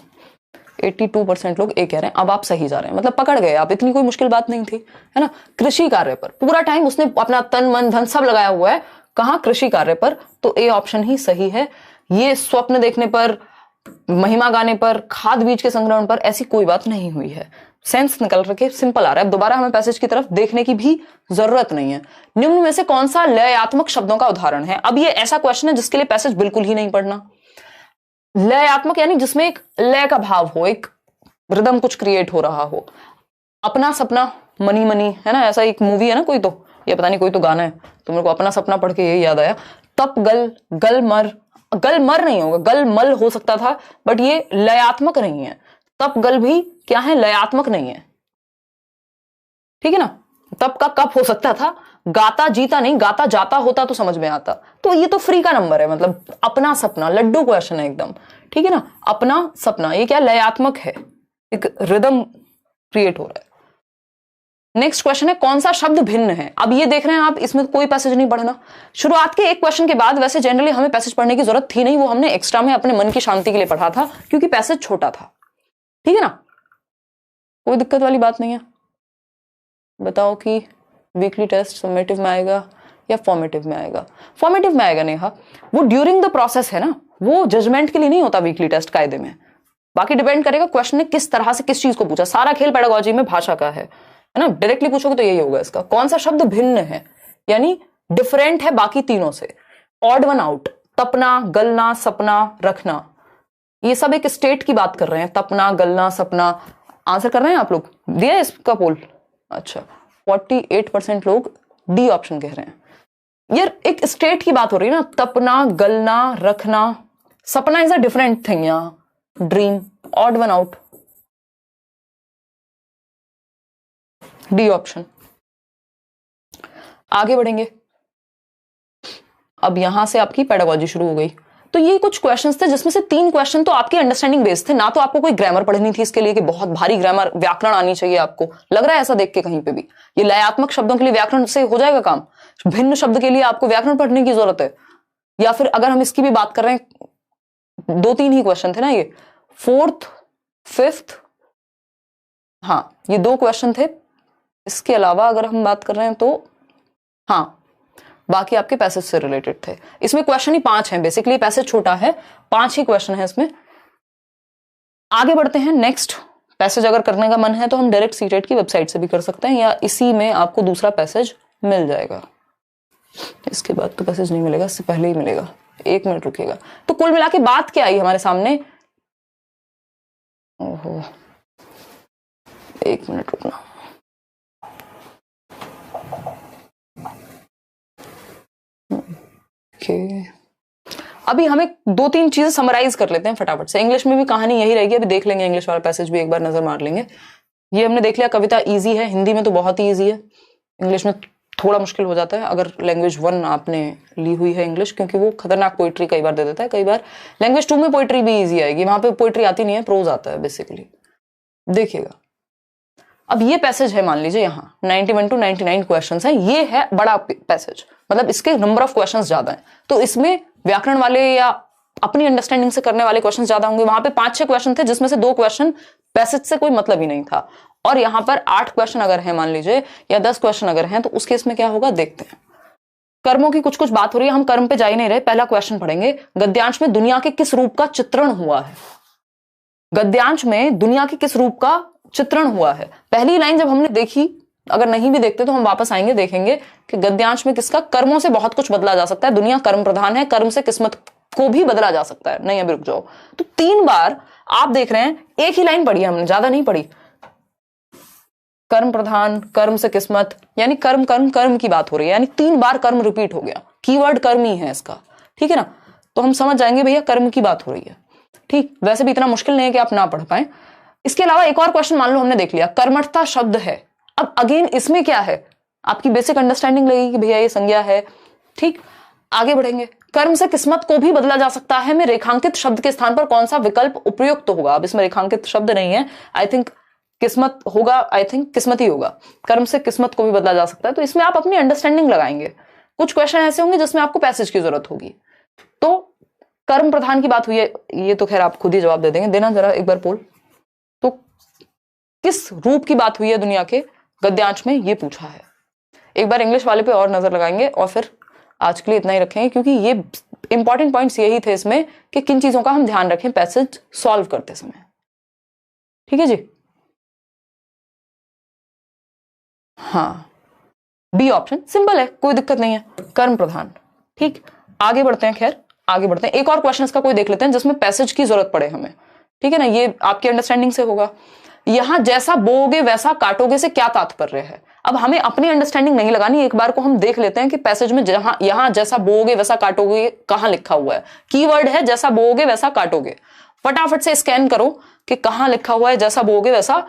82% लोग ए कह रहे हैं। अब आप सही जा रहे हैं, मतलब पकड़ गए आप, इतनी कोई मुश्किल बात नहीं थी, है ना। कृषि कार्य पर पूरा टाइम उसने अपना तन मन धन सब लगाया हुआ है, कहां? कृषि कार्य पर। तो ए ऑप्शन ही सही है। ये स्वप्न देखने पर, महिमा गाने पर, खाद बीज के संग्रहण पर ऐसी कोई बात नहीं हुई है। सेंस निकल रखे, सिंपल आ रहा है। दोबारा हमें पैसेज की तरफ देखने की भी जरूरत नहीं है। निम्न में से कौन सा लयात्मक शब्दों का उदाहरण है? अब ये ऐसा क्वेश्चन है जिसके लिए पैसेज बिल्कुल ही नहीं पढ़ना। लयात्मक यानी जिसमें एक लय का भाव हो, एक रिदम कुछ क्रिएट हो रहा हो। अपना सपना, मनी मनी, है ना, ऐसा एक मूवी है ना कोई, तो ये पता नहीं कोई तो गाना है, तो मेरे को अपना सपना पढ़ के यही याद आया। तप गल, गल मर, गल मर नहीं होगा, गल मल हो सकता था, बट ये लयात्मक नहीं है। तप गल भी क्या है? लयात्मक नहीं है, ठीक है ना। तप का कप हो सकता था, गाता जीता नहीं, गाता जाता होता तो समझ में आता। तो ये तो फ्री का नंबर है, मतलब अपना सपना, लड्डू क्वेश्चन है एकदम, ठीक है ना। अपना सपना, ये क्या? लयात्मक है, एक रिदम क्रिएट हो रहा है। नेक्स्ट क्वेश्चन है कौन सा शब्द भिन्न है? अब ये देख रहे हैं आप, इसमें कोई पैसेज नहीं पढ़ना। शुरुआत के एक क्वेश्चन के बाद वैसे जनरली हमें पैसेज पढ़ने की जरूरत थी नहीं, वो हमने एक्स्ट्रा में अपने मन की शांति के लिए पढ़ा था क्योंकि पैसेज छोटा था, ठीक है ना। कोई दिक्कत वाली बात नहीं है। बताओ कि वीकली टेस्ट समेटिव में आएगा या फॉर्मेटिव में आएगा? फॉर्मेटिव में आएगा नेहा, वो ड्यूरिंग द प्रोसेस है ना, वो जजमेंट के लिए नहीं होता वीकली टेस्ट कायदे में। बाकी डिपेंड करेगा क्वेश्चन ने किस तरह से किस चीज को पूछा। सारा खेल पेडागोजी में भाषा का है ना। डायरेक्टली पूछोगे तो यही होगा इसका। कौन सा शब्द भिन्न है यानी डिफरेंट है बाकी तीनों से। ऑड वन आउट, तपना, गलना, सपना, रखना, ये सब एक स्टेट की बात कर रहे हैं। तपना, गलना, सपना। आंसर कर रहे हैं आप लोग? दिया इसका पोल? अच्छा, 48% लोग डी ऑप्शन कह रहे हैं। यार एक स्टेट की बात हो रही है ना, तपना, गलना, रखना। सपना इज अ डिफरेंट थिंग, यहां dream. Odd one out, D option. आगे बढ़ेंगे, अब यहां से आपकी पेडागोजी शुरू हो गई। तो ये कुछ क्वेश्चंस थे जिसमें से 3 क्वेश्चन तो आपके अंडरस्टैंडिंग बेस्ड थे, ना तो आपको कोई ग्रामर पढ़नी थी इसके लिए कि बहुत भारी ग्रामर व्याकरण आनी चाहिए आपको। लग रहा है ऐसा देख के कहीं पे भी? ये लयात्मक शब्दों के लिए व्याकरण से हो जाएगा काम, भिन्न शब्द के लिए आपको व्याकरण पढ़ने की जरूरत है? या फिर अगर हम इसकी भी बात कर रहे हैं, 2-3 ही क्वेश्चन थे ना ये, 4th 5th, हाँ, ये 2 क्वेश्चन थे। इसके अलावा अगर हम बात कर रहे हैं तो हाँ, बाकी आपके पैसेज से रिलेटेड थे। इसमें क्वेश्चन ही 5 हैं, बेसिकली पैसेज छोटा है, 5 ही क्वेश्चन है इसमें। आगे बढ़ते हैं नेक्स्ट। पैसेज अगर करने का मन है तो हम डायरेक्ट सीटेट की वेबसाइट से भी कर सकते हैं, या इसी में आपको दूसरा पैसेज मिल जाएगा। इसके बाद तो पैसेज नहीं मिलेगा, इससे पहले ही मिलेगा। 1 मिनट रुकिएगा। तो कुल मिला के बात क्या आई हमारे सामने? ओहो, 1 मिनट रुकना। अभी हमें 2-3 चीजें समराइज कर लेते हैं फटाफट से। इंग्लिश में भी कहानी यही रहेगी, अभी देख लेंगे इंग्लिश वाला पैसेज भी एक बार नजर मार लेंगे। ये हमने देख लिया, कविता इजी है, हिंदी में तो बहुत ही इजी है, इंग्लिश में थोड़ा मुश्किल हो जाता है अगर लैंग्वेज 1 आपने ली हुई है इंग्लिश, क्योंकि वो खतरनाक पोइट्री कई बार दे देता है। कई बार लैंग्वेज 2 में पोइट्री भी इजी आएगी, वहां पे पोइट्री आती नहीं है, प्रोज आता है बेसिकली। देखिएगा, अब ये पैसेज है, मान लीजिए यहाँ 91 to 99 क्वेश्चंस हैं। ये है बड़ा पैसेज, मतलब इसके नंबर ऑफ क्वेश्चंस ज्यादा हैं, तो इसमें व्याकरण वाले या अपनी अंडरस्टैंडिंग से करने वाले क्वेश्चन ज्यादा होंगे। वहां पे 5-6 क्वेश्चन थे जिसमें से 2 क्वेश्चन पैसेज से कोई मतलब ही नहीं था, और यहाँ पर 8 क्वेश्चन अगर है मान लीजिए, या 10 क्वेश्चन अगर हैं, तो उस केस में क्या होगा देखते हैं। कर्मों की कुछ कुछ बात हो रही है, हम कर्म पे जा ही नहीं रहे। पहला क्वेश्चन पढ़ेंगे, गद्यांश में दुनिया के किस रूप का चित्रण हुआ है? गद्यांश में दुनिया के किस रूप का चित्रण हुआ है? पहली लाइन जब हमने देखी, अगर नहीं भी देखते तो हम वापस आएंगे, देखेंगे कि गद्यांश में किसका, कर्मों से बहुत कुछ बदला जा सकता है, दुनिया कर्म प्रधान है, कर्म से किस्मत को भी बदला जा सकता है। नहीं, अभी रुक जाओ। तो 3 बार आप देख रहे हैं, एक ही लाइन पढ़ी है हमने, ज्यादा नहीं पढ़ी। कर्म प्रधान, कर्म से किस्मत, यानी कर्म कर्म कर्म की बात हो रही है, यानी 3 बार कर्म रिपीट हो गया। कीवर्ड कर्म ही है इसका, ठीक है ना? तो हम समझ जाएंगे भैया कर्म की बात हो रही है। ठीक, वैसे भी इतना मुश्किल नहीं है कि आप ना पढ़ पाए। इसके अलावा एक और क्वेश्चन मान लो हमने देख लिया, कर्मठता शब्द है। अब अगेन इसमें क्या है, आपकी बेसिक अंडरस्टैंडिंग लगेगी कि भैया ये संज्ञा है। ठीक, आगे बढ़ेंगे। कर्म से किस्मत को भी बदला जा सकता है में रेखांकित शब्द के स्थान पर कौन सा विकल्प उपयुक्त होगा? अब इसमें रेखांकित शब्द नहीं है, आई थिंक किस्मत होगा, आई थिंक किस्मत ही होगा। कर्म से किस्मत को भी बदला जा सकता है, तो इसमें आप अपनी अंडरस्टैंडिंग लगाएंगे। कुछ क्वेश्चन ऐसे होंगे जिसमें आपको पैसेज की जरूरत होगी। तो कर्म प्रधान की बात हुई है, ये तो खैर आप खुद ही जवाब दे देंगे, देना जरा एक बार पोल। तो किस रूप की बात हुई है दुनिया के गद्यांश में, ये पूछा है। एक बार इंग्लिश वाले पे और नजर लगाएंगे, और फिर आज के लिए इतना ही रखेंगे, क्योंकि ये इंपॉर्टेंट पॉइंट्स यही थे इसमें कि किन चीजों का हम ध्यान रखें पैसेज सॉल्व करते समय। ठीक है जी, हाँ, बी ऑप्शन सिंपल है, कोई दिक्कत नहीं है, कर्म प्रधान। ठीक, आगे बढ़ते हैं। खैर आगे बढ़ते हैं, एक और क्वेश्चन का कोई देख लेते हैं जिसमें पैसेज की जरूरत पड़े हमें। ठीक है ना, ये आपकी अंडरस्टैंडिंग से होगा। यहां जैसा बोओगे वैसा काटोगे से क्या तात्पर्य है? अब हमें अपनी अंडरस्टैंडिंग नहीं लगानी, एक बार को हम देख लेते हैं कि पैसेज में जहां यहां जैसा बोओगे वैसा काटोगे कहां लिखा हुआ है। कीवर्ड है जैसा बोओगे वैसा काटोगे। फटाफट से स्कैन करो कि कहां लिखा हुआ है जैसा बोओगे वैसा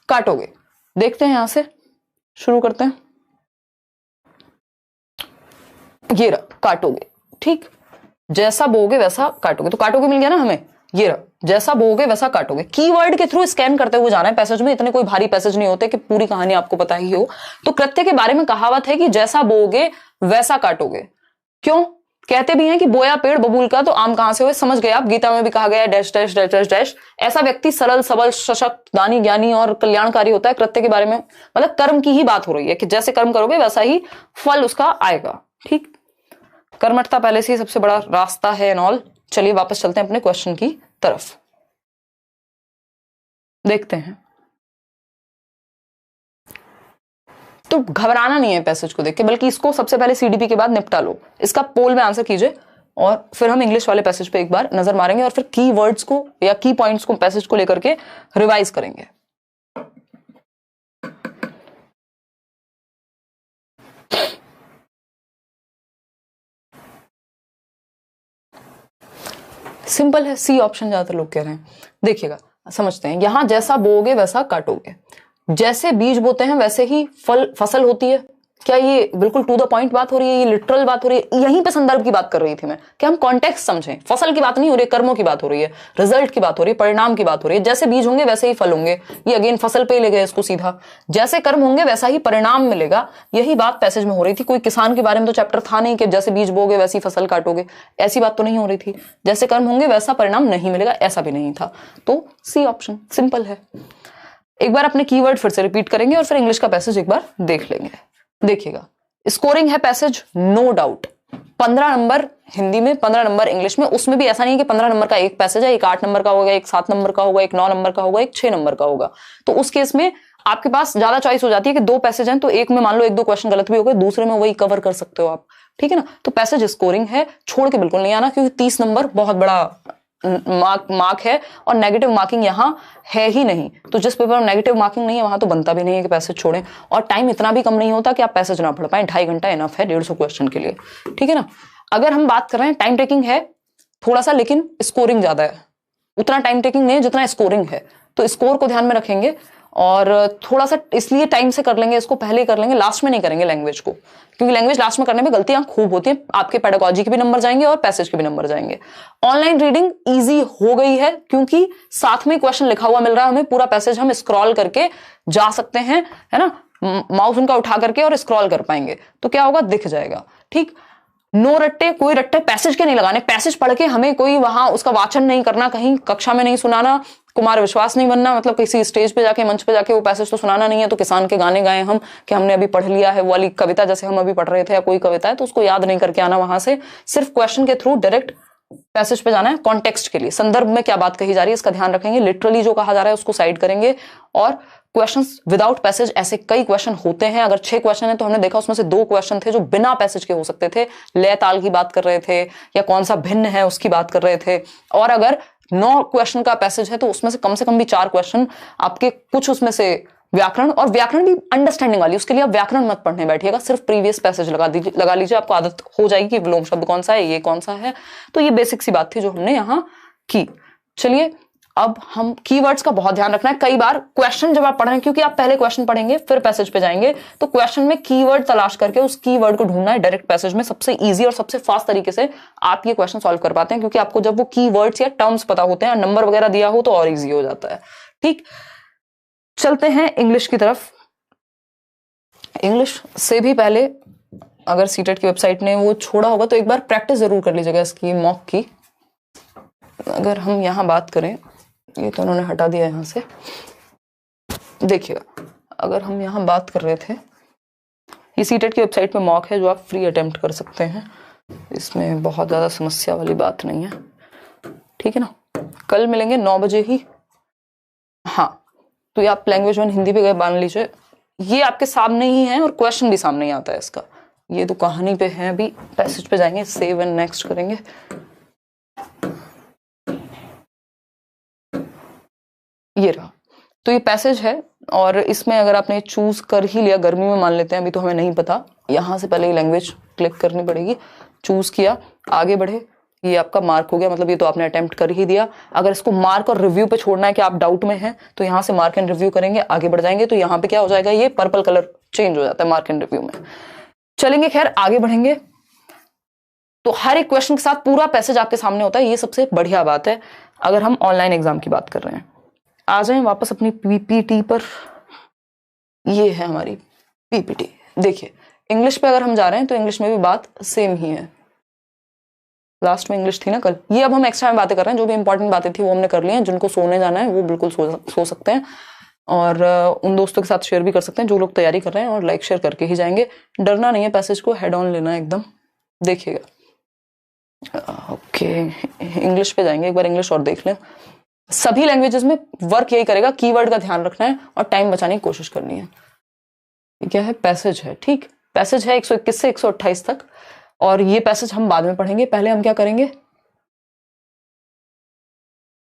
काटोगे। देखते हैं, यहां से शुरू करते हैं। ये रहा, काटोगे। ठीक, जैसा बोओगे वैसा काटोगे, तो काटोगे मिल गया ना हमें। ये रहा, जैसा बोओगे वैसा काटोगे। कीवर्ड के थ्रू स्कैन करते हुए जाना है पैसेज में। इतने कोई भारी पैसेज नहीं होते कि पूरी कहानी आपको पता ही हो। तो कृत्य के बारे में कहावत है कि जैसा बोओगे वैसा काटोगे। क्यों कहते भी हैं कि बोया पेड़ बबूल का तो आम कहां से हुए? समझ गए आप, गीता में भी कहा गया dash dash dash dash dash. ऐसा व्यक्ति सरल सबल सशक्त दानी ज्ञानी और कल्याणकारी होता है। कृत्य के बारे में मतलब कर्म की ही बात हो रही है कि जैसे कर्म करोगे वैसा ही फल उसका आएगा। ठीक, कर्मठता पहले से ही सबसे बड़ा रास्ता है एंड ऑल। चलिए वापस चलते हैं अपने क्वेश्चन की तरफ, देखते हैं। तो घबराना नहीं है पैसेज को देख के, बल्कि इसको सबसे पहले सीडीपी के बाद निपटा लो। इसका पोल में आंसर कीजिए, और फिर हम इंग्लिश वाले पैसेज पे एक बार नजर मारेंगे, और फिर की वर्ड्स को या की पॉइंट्स को पैसेज को लेकर के रिवाइज करेंगे। सिंपल है, सी ऑप्शन ज्यादातर लोग कह रहे हैं। देखिएगा, समझते हैं। यहां जैसा बोओगे वैसा काटोगे। जैसे बीज बोते हैं वैसे ही फसल होती है। क्या ये बिल्कुल टू द पॉइंट बात हो रही है? ये लिटरल बात हो रही है? यहीं पे संदर्भ की बात कर रही थी मैं कि हम कॉन्टेक्स्ट समझें। फसल की बात नहीं हो रही है, कर्मों की बात हो रही है, रिजल्ट की बात हो रही है, परिणाम की बात हो रही है। जैसे बीज होंगे वैसे ही फल होंगे। ये अगेन फसल पे ले गए इसको सीधा। जैसे कर्म होंगे वैसा ही परिणाम मिलेगा। यही बात पैसेज में हो रही थी। कोई किसान के बारे में तो चैप्टर था नहीं कि जैसे बीज बोगे वैसी फसल काटोगे, ऐसी बात तो नहीं हो रही थी। जैसे कर्म होंगे वैसा परिणाम नहीं मिलेगा, ऐसा भी नहीं था। तो सी ऑप्शन सिंपल है। एक बार अपने कीवर्ड फिर से रिपीट करेंगे और फिर इंग्लिश का पैसेज एक बार देख लेंगे। देखिएगा, स्कोरिंग है passage, no doubt. 15 number Hindi में, 15 नंबर इंग्लिश में। उसमें भी ऐसा नहीं है कि 15 नंबर का एक पैसेज है, एक 8 नंबर का होगा, एक 7 नंबर का होगा, एक 9 नंबर का होगा, एक 6 नंबर का होगा। तो उस केस में आपके पास ज्यादा चॉइस हो जाती है कि 2 पैसेज हैं, तो एक में मान लो 1-2 क्वेश्चन गलत भी हो गए, दूसरे में वही कवर कर सकते हो आप, ठीक है ना। तो पैसेज स्कोरिंग है, छोड़ के बिल्कुल नहीं आना, क्योंकि 30 नंबर बहुत बड़ा मार्क है और नेगेटिव मार्किंग यहां है ही नहीं। तो जिस पेपर में नेगेटिव मार्किंग नहीं है वहां तो बनता भी नहीं है कि पैसेज छोड़ें। और टाइम इतना भी कम नहीं होता कि आप पैसेज ना पढ़ पाए, 2.5 घंटा इनफ है 150 क्वेश्चन के लिए, ठीक है ना। अगर हम बात कर रहे हैं, टाइम टेकिंग है थोड़ा सा, लेकिन स्कोरिंग ज्यादा है। उतना टाइम टेकिंग नहीं है जितना स्कोरिंग है, तो स्कोर को ध्यान में रखेंगे। और थोड़ा सा इसलिए टाइम से कर लेंगे, इसको पहले कर लेंगे, लास्ट में नहीं करेंगे लैंग्वेज को, क्योंकि लैंग्वेज लास्ट में करने में गलतियां खूब होती हैं। आपके पेडागोजी के भी नंबर जाएंगे और पैसेज के भी नंबर जाएंगे। ऑनलाइन रीडिंग इजी हो गई है, क्योंकि साथ में क्वेश्चन लिखा हुआ मिल रहा है हमें, पूरा पैसेज हम स्क्रॉल करके जा सकते हैं, है ना। माउस उनका उठा करके और स्क्रॉल कर पाएंगे, तो क्या होगा, दिख जाएगा, ठीक। नो रट्टे, कोई रट्टे पैसेज के नहीं लगाने। पैसेज पढ़ के हमें कोई वहां उसका वाचन नहीं करना, कहीं कक्षा में नहीं सुनाना, कुमार विश्वास नहीं बनना, मतलब किसी स्टेज पे जाके, मंच पे जाके वो पैसेज तो सुनाना नहीं है। तो किसान के गाने गाए हम कि हमने अभी पढ़ लिया है, वो वाली कविता जैसे हम अभी पढ़ रहे थे, या कोई कविता है तो उसको याद नहीं करके आना वहां से, सिर्फ क्वेश्चन के थ्रू डायरेक्ट पैसेज पे जाना है। कॉन्टेक्स्ट के लिए, संदर्भ में क्या बात कही जा रही है इसका ध्यान रखेंगे। लिटरली जो कहा जा रहा है उसको साइड करेंगे। और क्वेश्चंस विदाउट पैसेज, ऐसे कई क्वेश्चन होते हैं। अगर 6 क्वेश्चन है तो हमने देखा उसमें से 2 क्वेश्चन थे जो बिना पैसेज के हो सकते थे। लय ताल की बात कर रहे थे, या कौन सा भिन्न है उसकी बात कर रहे थे। और अगर 9 क्वेश्चन का पैसेज है तो उसमें से कम भी 4 क्वेश्चन आपके, कुछ उसमें से व्याकरण, और व्याकरण भी अंडरस्टैंडिंग वाली। उसके लिए आप व्याकरण मत पढ़ने बैठिएगा, सिर्फ प्रीवियस पैसेज लगा लीजिए, आपको आदत हो जाएगी कि विलोम शब्द कौन सा है, ये कौन सा है। तो ये बेसिक सी बात थी जो हमने यहां की। चलिए, अब हम कीवर्ड्स का बहुत ध्यान रखना है। कई बार क्वेश्चन जब आप पढ़ रहे हैं, क्योंकि आप पहले क्वेश्चन पढ़ेंगे फिर पैसेज पे जाएंगे, तो क्वेश्चन में कीवर्ड तलाश करके उस कीवर्ड को ढूंढना है डायरेक्ट पैसेज में। सबसे इजी और सबसे फास्ट तरीके से आप ये क्वेश्चन सॉल्व कर पाते हैं, क्योंकि आपको जब वो कीवर्ड्स या टर्म्स पता होते हैं, नंबर वगैरह दिया हो तो और इजी हो जाता है, ठीक। चलते हैं इंग्लिश की तरफ। इंग्लिश से भी पहले अगर सीटेट की वेबसाइट ने वो छोड़ा होगा तो एक बार प्रैक्टिस जरूर कर लीजिएगा इसकी, मॉक की। अगर हम यहां बात करें, ये तो उन्होंने हटा दिया यहां से, देखिएगा, अगर हम यहां बात कर रहे थे, ये सीटेट की वेबसाइट पे मॉक है जो आप फ्री अटेम्प्ट कर सकते हैं। इसमें बहुत ज्यादा समस्या वाली बात नहीं है, ठीक है ना। कल मिलेंगे 9 बजे ही। हाँ, तो ये आप लैंग्वेज 1 हिंदी पे गए, मान लीजिए ये आपके सामने ही है और क्वेश्चन भी सामने ही आता है इसका। ये तो कहानी पे है, अभी पैसेज पे जाएंगे, सेव एंड नेक्स्ट करेंगे। ये रहा, तो ये पैसेज है। और इसमें अगर आपने चूज कर ही लिया, गर्मी में मान लेते हैं, अभी तो हमें नहीं पता, यहां से पहले ही लैंग्वेज क्लिक करनी पड़ेगी। चूज किया, आगे बढ़े, ये आपका मार्क हो गया, मतलब ये तो आपने अटेम्प्ट कर ही दिया। अगर इसको मार्क और रिव्यू पे छोड़ना है कि आप डाउट में हैं, तो यहां से मार्क एंड रिव्यू करेंगे, आगे बढ़ जाएंगे। तो यहाँ पे क्या हो जाएगा, ये पर्पल कलर चेंज हो जाता है मार्क एंड रिव्यू में। चलेंगे, खैर आगे बढ़ेंगे। तो हर एक क्वेश्चन के साथ पूरा पैसेज आपके सामने होता है, ये सबसे बढ़िया बात है अगर हम ऑनलाइन एग्जाम की बात कर रहे हैं। आ जाएं वापस अपनी पीपीटी पर। ये है हमारी पीपीटी। देखिए, इंग्लिश पे अगर हम जा रहे हैं तो इंग्लिश में भी बात सेम ही है। लास्ट में इंग्लिश थी ना कल, ये अब हम एक्स्ट्रा में बातें कर रहे हैं। जो भी इंपॉर्टेंट बातें थी वो हमने कर ली हैं। जिनको सोने जाना है वो बिल्कुल सो सकते हैं, और उन दोस्तों के साथ शेयर भी कर सकते हैं जो लोग तैयारी कर रहे हैं, और लाइक शेयर करके ही जाएंगे। डरना नहीं है, पैसेज को हेड ऑन लेना है एकदम। देखिएगा, ओके, इंग्लिश पे जाएंगे, एक बार इंग्लिश और देख लें। सभी लैंग्वेजेस में वर्क यही करेगा, कीवर्ड का ध्यान रखना है और टाइम बचाने की कोशिश करनी है। क्या है, पैसेज है, ठीक। पैसेज है 121 से 128 तक, और ये पैसेज हम बाद में पढ़ेंगे। पहले हम क्या करेंगे,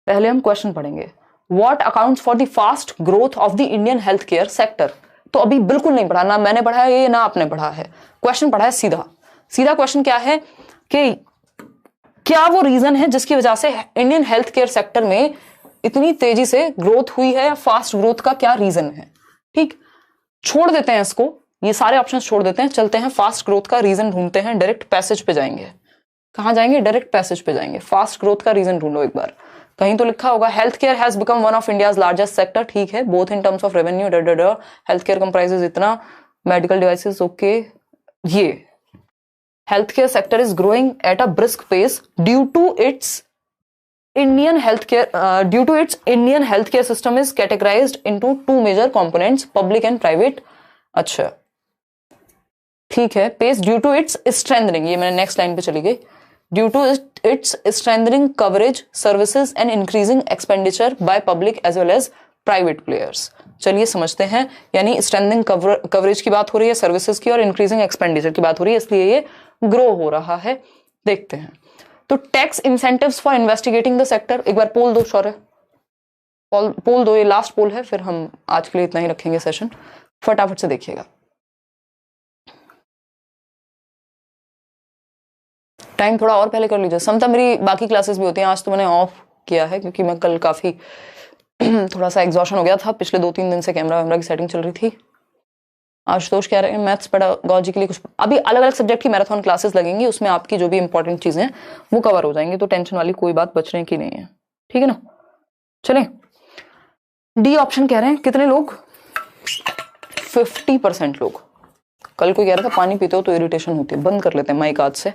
पहले हम क्वेश्चन पढ़ेंगे। What accounts for the fast growth of the Indian health care sector. तो अभी बिल्कुल नहीं पढ़ा, ना मैंने पढ़ा है ये, ना आपने पढ़ा है। क्वेश्चन पढ़ा है सीधा सीधा। क्वेश्चन क्या है कि क्या वो रीजन है जिसकी वजह से इंडियन हेल्थ केयर सेक्टर में इतनी तेजी से ग्रोथ हुई है, या फास्ट ग्रोथ का क्या रीजन है, ठीक। छोड़ देते हैं इसको, ये सारे ऑप्शंस छोड़ देते हैं, चलते हैं फास्ट ग्रोथ का रीजन ढूंढते हैं। डायरेक्ट पैसेज पे जाएंगे। कहां जाएंगे, डायरेक्ट पैसेज पे जाएंगे। फास्ट ग्रोथ का रीजन ढूंढो एक बार। कहीं तो लिखा होगा health care has become one of India's largest sector, ठीक है, both in terms of revenue, health care comprises इतना, मेडिकल डिवाइसेस, ओके। ये health care sector is growing at a brisk pace due to its Indian healthcare, due to its Indian healthcare system is categorized into two major components, public and private. अच्छा ठीक है. Pace due to its strengthening, ये मैंने next line पे चली गई. Due to its strengthening coverage services and increasing expenditure by public as well as private players. चलिए समझते हैं. यानी स्ट्रेंथनिंग कवरेज की बात हो रही है सर्विसेज की और इंक्रीजिंग एक्सपेंडिचर की बात हो रही है, इसलिए ये ग्रो हो रहा है. देखते हैं. तो tax incentives for investigating the sector. एक बार पोल दो शौर्य, पोल दो. ये लास्ट पोल है, फिर हम आज के लिए इतना ही रखेंगे सेशन. फटाफट से देखिएगा. टाइम थोड़ा और पहले कर लीजिए. समता मेरी बाकी क्लासेस भी होती हैं, आज तो मैंने ऑफ किया है क्योंकि मैं कल काफी थोड़ा सा एग्जॉशन हो गया था. पिछले 2-3 दिन से कैमरा की सेटिंग चल रही थी. आशुतोष कह रहे हैं मैथ्स पेडागॉजी के लिए कुछ अभी अलग अलग सब्जेक्ट की मैराथन क्लासेस लगेंगी, उसमें आपकी जो भी इंपॉर्टेंट चीजें हैं वो कवर हो जाएंगी, तो टेंशन वाली कोई बात बचने की नहीं है. ठीक है ना. चलें. डी ऑप्शन कह रहे हैं कितने लोग? 50% लोग. कल कोई कह रहा था पानी पीते हो तो इरिटेशन होती है. बंद कर लेते हैं माइक आज से.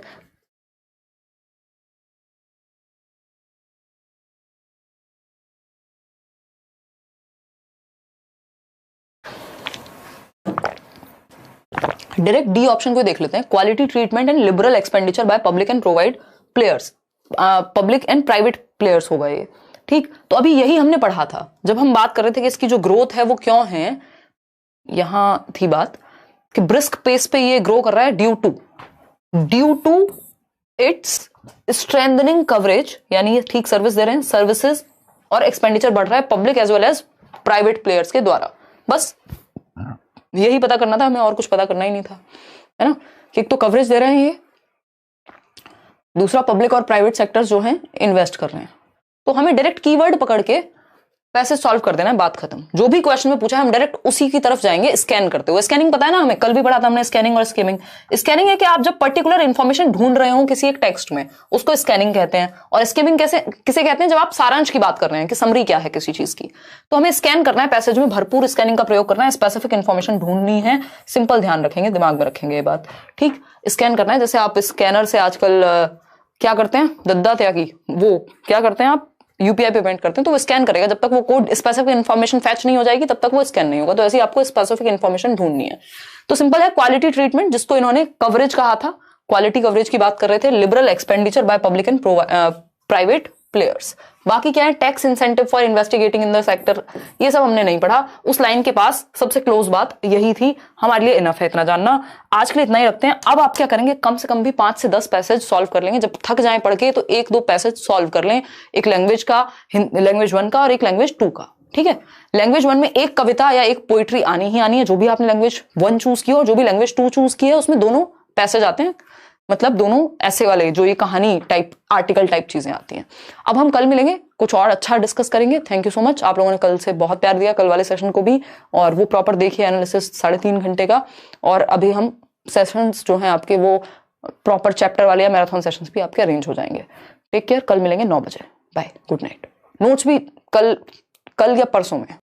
डायरेक्ट डी ऑप्शन को देख लेते हैं. Quality treatment and liberal expenditure by public and provide players. Public and private players होगा ये. ठीक. तो अभी यही हमने पढ़ा था जब हम बात कर रहे थे कि इसकी जो ग्रोथ है वो क्यों है. यहां थी बात कि ब्रिस्क पेस पे ये ग्रो कर रहा है due to its strengthening coverage, यानी ये ठीक सर्विस दे रहे हैं, सर्विसेज और एक्सपेंडिचर बढ़ रहा है public as well as private players के द्वारा. बस यही पता करना था हमें, और कुछ पता करना ही नहीं था, है ना. कि एक तो कवरेज दे रहे हैं ये, दूसरा पब्लिक और प्राइवेट सेक्टर्स जो हैं इन्वेस्ट कर रहे हैं. तो हमें डायरेक्ट कीवर्ड पकड़ के पैसे सॉल्व कर देना है, बात खत्म. जो भी क्वेश्चन में पूछा है हम डायरेक्ट उसी की तरफ जाएंगे स्कैन करते हुए. स्कैनिंग पता है ना हमें, कल भी पढ़ा था हमने स्कैनिंग और स्किमिंग. स्कैनिंग है कि आप जब पर्टिकुलर इंफॉर्मेशन ढूंढ रहे हो किसी एक टेक्स्ट में, उसको स्कैनिंग कहते हैं. और स्किमिंग किसे कहते हैं? जब आप सारांश की बात कर रहे हैं कि समरी क्या है किसी चीज की, तो हमें स्कैन करना है, पैसेज में भरपूर स्कैनिंग का प्रयोग करना है, स्पेसिफिक इंफॉर्मेशन ढूंढनी है. सिंपल ध्यान रखेंगे, दिमाग में रखेंगे ये बात. ठीक. स्कैन करना है. जैसे आप स्कैनर से आजकल क्या करते हैं, दद्दा त्यागी, वो क्या करते हैं, आप यूपीआई पेमेंट करते हैं तो वो स्कैन करेगा. जब तक वो कोड स्पेसिफिक इन्फॉर्मेशन फैच नहीं हो जाएगी तब तक वो स्कैन नहीं होगा. तो ऐसे ही आपको स्पेसिफिक इन्फॉर्मेशन ढूंढनी है. तो सिंपल है. क्वालिटी ट्रीटमेंट, जिसको इन्होंने कवरेज कहा था, क्वालिटी कवरेज की बात कर रहे थे. Liberal expenditure by public and private players. बाकी क्या है? Tax incentive for investigating in the sector. ये सब हमने नहीं पढ़ा. उस लाइन के पास सबसे क्लोज बात यही थी. हमारे लिए इनफ है इतना जानना. आज के लिए इतना ही रखते हैं. अब आप क्या करेंगे, कम से कम भी 5 से 10 पैसेज सॉल्व कर लेंगे. जब थक जाएं पढ़ के तो 1-2 पैसेज सॉल्व कर लें. एक लैंग्वेज का, लैंग्वेज 1 का और एक लैंग्वेज 2 का. ठीक है. लैंग्वेज 1 में एक कविता या एक पोइट्री आनी ही आनी है. जो भी आपने लैंग्वेज 1 चूज की हो, जो भी लैंग्वेज 2 चूज की है, उसमें दोनों पैसेज आते हैं. मतलब दोनों ऐसे वाले जो ये कहानी टाइप, आर्टिकल टाइप चीजें आती हैं. अब हम कल मिलेंगे, कुछ और अच्छा डिस्कस करेंगे. Thank you so much. आप लोगों ने कल से बहुत प्यार दिया, कल वाले सेशन को भी, और वो प्रॉपर देखिए एनालिसिस 3.5 घंटे का. और अभी हम सेशंस जो हैं आपके वो प्रॉपर चैप्टर वाले या मैराथन सेशंस भी आपके अरेंज हो जाएंगे. Take care. कल मिलेंगे 9 बजे. बाय. Good night. नोट्स भी कल या परसों में.